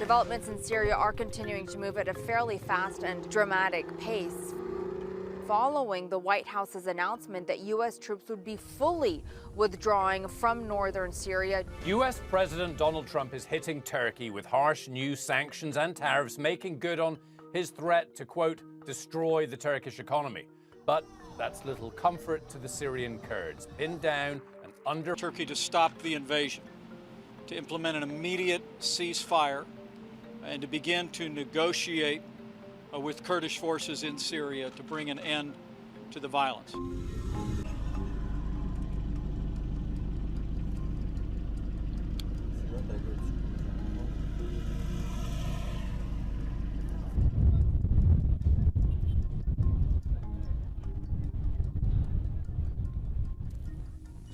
Developments in Syria are continuing to move at a fairly fast and dramatic pace, following the White House's announcement that U.S. troops would be fully withdrawing from northern Syria. U.S. President Donald Trump is hitting Turkey with harsh new sanctions and tariffs, making good on his threat to, quote, destroy the Turkish economy. But that's little comfort to the Syrian Kurds, pinned down and under Turkey to stop the invasion, to implement an immediate ceasefire, and to begin to negotiate with Kurdish forces in Syria to bring an end to the violence.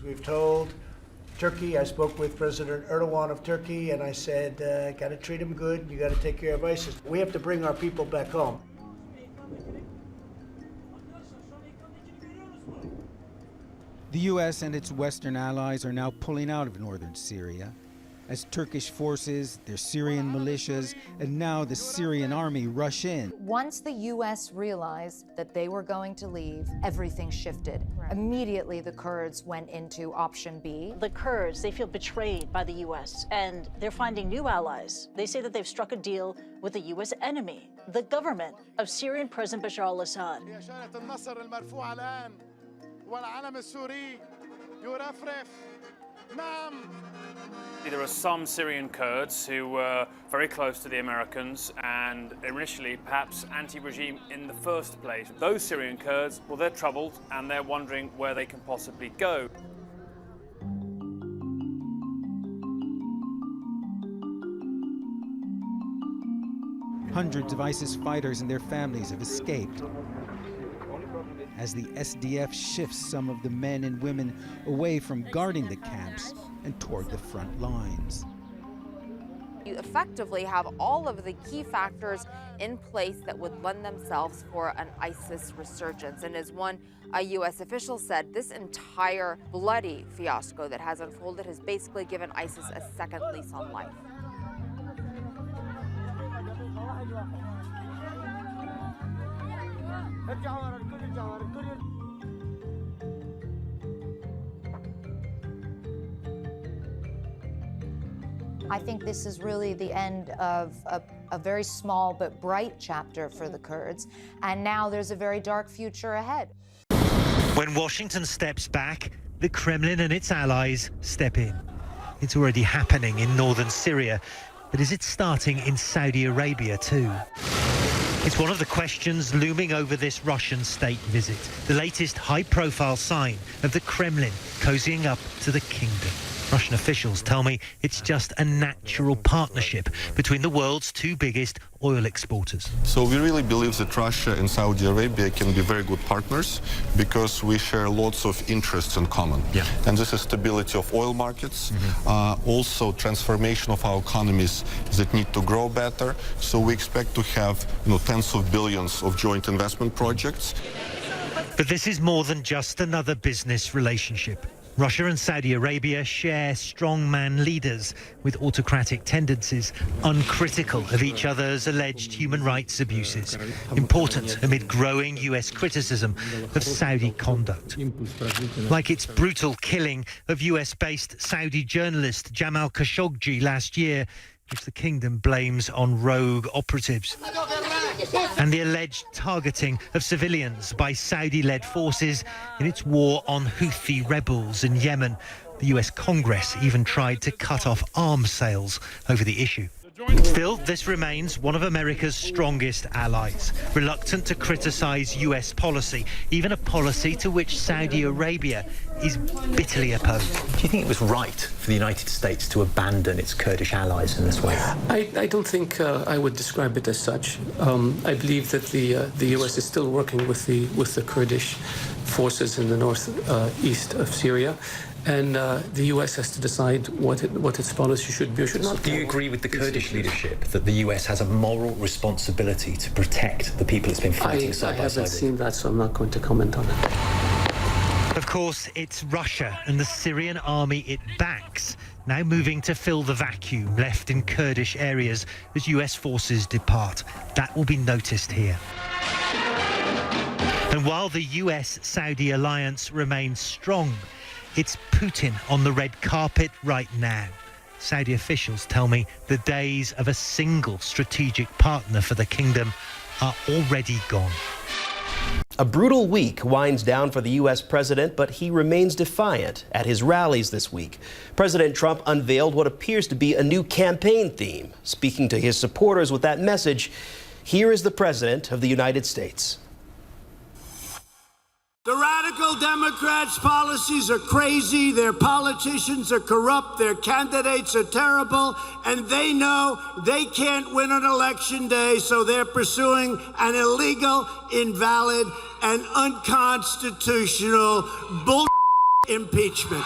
We've told Turkey, I spoke with President Erdogan of Turkey, and I said, got to treat them good, you got to take care of ISIS. We have to bring our people back home. The U.S. and its Western allies are now pulling out of northern Syria, as Turkish forces, their Syrian militias, and now the Syrian army rush in. Once the U.S. realized that they were going to leave, everything shifted. Right. Immediately, the Kurds went into option B. The Kurds, they feel betrayed by the U.S., and they're finding new allies. They say that they've struck a deal with the U.S. enemy, the government of Syrian President Bashar al-Assad. There are some Syrian Kurds who were very close to the Americans and initially perhaps anti-regime in the first place. Those Syrian Kurds, well, they're troubled and they're wondering where they can possibly go. Hundreds of ISIS fighters and their families have escaped, as the SDF shifts some of the men and women away from guarding the camps and toward the front lines. You effectively have all of the key factors in place that would lend themselves for an ISIS resurgence. And as one U.S. official said, this entire bloody fiasco that has unfolded has basically given ISIS a second lease on life. I think this is really the end of a very small but bright chapter for the Kurds, and now there's a very dark future ahead. When Washington steps back, the Kremlin and its allies step in. It's already happening in northern Syria, but is it starting in Saudi Arabia too? It's one of the questions looming over this Russian state visit, the latest high-profile sign of the Kremlin cozying up to the kingdom. Russian officials tell me it's just a natural partnership between the world's two biggest oil exporters. So we really believe that Russia and Saudi Arabia can be very good partners because we share lots of interests in common. Yeah. And this is stability of oil markets, also transformation of our economies that need to grow better. So we expect to have tens of billions of joint investment projects. But this is more than just another business relationship. Russia and Saudi Arabia share strongman leaders with autocratic tendencies, uncritical of each other's alleged human rights abuses, important amid growing US criticism of Saudi conduct. Like its brutal killing of US-based Saudi journalist Jamal Khashoggi last year, which the kingdom blames on rogue operatives. And the alleged targeting of civilians by Saudi-led forces in its war on Houthi rebels in Yemen. The US Congress even tried to cut off arms sales over the issue. Still, this remains one of America's strongest allies, reluctant to criticize US policy, even a policy to which Saudi Arabia is bitterly opposed. Do you think it was right for the United States to abandon its Kurdish allies in this way? I don't think I would describe it as such. I believe that the US is still working with the Kurdish forces in the northeast of Syria. And the US has to decide what its policy should be or should not be. Do you agree with the Kurdish leadership that the US has a moral responsibility to protect the people it's been fighting side by side with? I haven't seen that, so I'm not going to comment on it. Of course, it's Russia and the Syrian army it backs now moving to fill the vacuum left in Kurdish areas as US forces depart. That will be noticed here. And while the US-Saudi alliance remains strong, it's Putin on the red carpet right now. Saudi officials tell me the days of a single strategic partner for the kingdom are already gone. A brutal week winds down for the U.S. president, but he remains defiant at his rallies this week. President Trump unveiled what appears to be a new campaign theme. Speaking to his supporters with that message, here is the President of the United States. The radical Democrats' policies are crazy, their politicians are corrupt, their candidates are terrible, and they know they can't win an election day, so they're pursuing an illegal, invalid, and unconstitutional impeachment.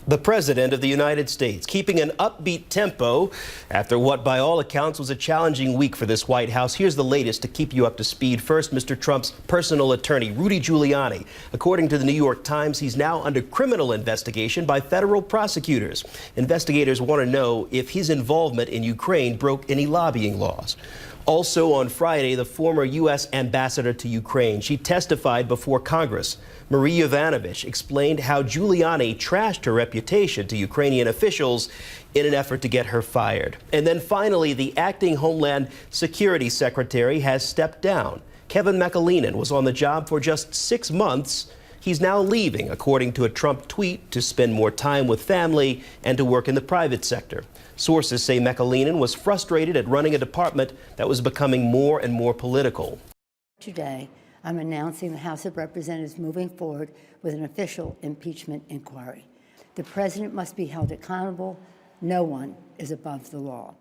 The President of the United States keeping an upbeat tempo after what by all accounts was a challenging week for this White House. Here's the latest to keep you up to speed. First, Mr. Trump's personal attorney, Rudy Giuliani. According to the New York Times, he's now under criminal investigation by federal prosecutors. Investigators want to know if his involvement in Ukraine broke any lobbying laws. Also on Friday, the former U.S. ambassador to Ukraine, she testified before Congress. Marie Yovanovitch explained how Giuliani trashed her reputation to Ukrainian officials in an effort to get her fired. And then finally, the acting Homeland Security Secretary has stepped down. Kevin McAleenan was on the job for just 6 months. He's now leaving, according to a Trump tweet, to spend more time with family and to work in the private sector. Sources say McAleenan was frustrated at running a department that was becoming more and more political. Today, I'm announcing the House of Representatives moving forward with an official impeachment inquiry. The president must be held accountable. No one is above the law.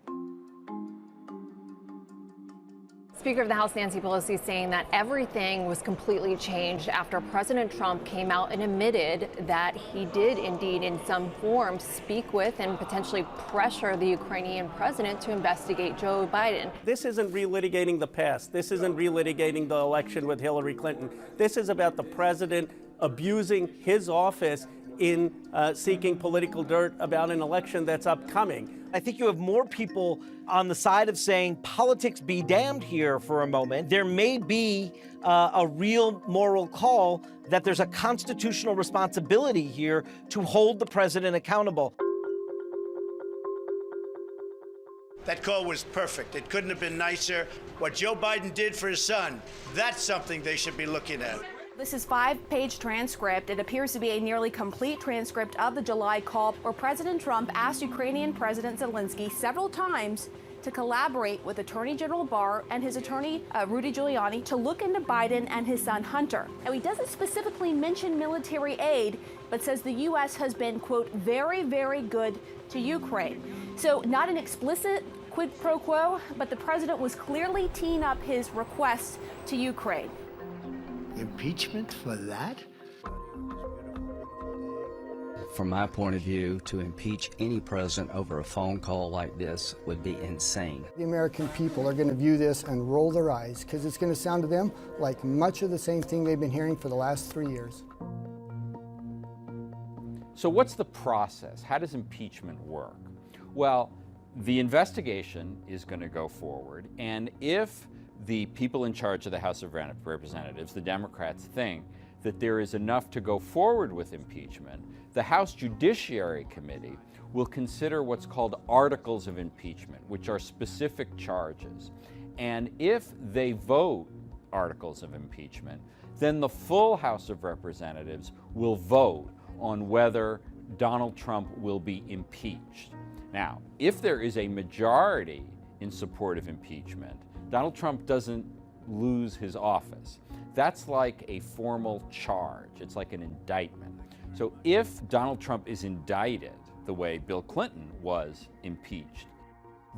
Speaker of the House Nancy Pelosi saying that everything was completely changed after President Trump came out and admitted that he did indeed in some form speak with and potentially pressure the Ukrainian president to investigate Joe Biden. This isn't relitigating the past. This isn't relitigating the election with Hillary Clinton. This is about the president abusing his office in seeking political dirt about an election that's upcoming. I think you have more people on the side of saying politics be damned here for a moment. There may be a real moral call that there's a constitutional responsibility here to hold the president accountable. That call was perfect. It couldn't have been nicer. What Joe Biden did for his son, that's something they should be looking at. This is 5-page transcript. It appears to be a nearly complete transcript of the July call where President Trump asked Ukrainian President Zelensky several times to collaborate with Attorney General Barr and his attorney, Rudy Giuliani, to look into Biden and his son Hunter. Now, he doesn't specifically mention military aid, but says the U.S. has been, quote, very, very good to Ukraine. So not an explicit quid pro quo, but the president was clearly teeing up his request to Ukraine. Impeachment for that? From my point of view, to impeach any president over a phone call like this would be insane. The American people are going to view this and roll their eyes because it's going to sound to them like much of the same thing they've been hearing for the last 3 years. So what's the process? How does impeachment work? Well, the investigation is going to go forward, and if the people in charge of the House of Representatives, the Democrats, think that there is enough to go forward with impeachment, the House Judiciary Committee will consider what's called articles of impeachment, which are specific charges. And if they vote articles of impeachment, then the full House of Representatives will vote on whether Donald Trump will be impeached. Now, if there is a majority in support of impeachment, Donald Trump doesn't lose his office. That's like a formal charge. It's like an indictment. So if Donald Trump is indicted the way Bill Clinton was impeached,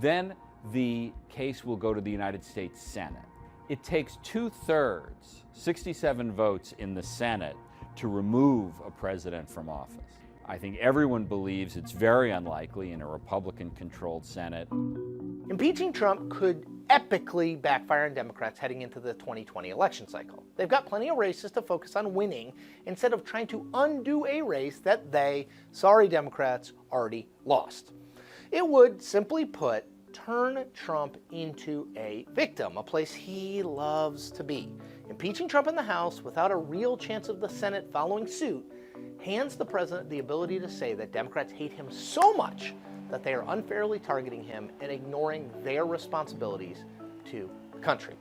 then the case will go to the United States Senate. It takes 2/3, 67 votes in the Senate, to remove a president from office. I think everyone believes it's very unlikely in a Republican-controlled Senate. Impeaching Trump could epically backfire on Democrats heading into the 2020 election cycle. They've got plenty of races to focus on winning instead of trying to undo a race that they, sorry Democrats, already lost. It would, simply put, turn Trump into a victim, a place he loves to be. Impeaching Trump in the House without a real chance of the Senate following suit hands the president the ability to say that Democrats hate him so much that they are unfairly targeting him and ignoring their responsibilities to the country.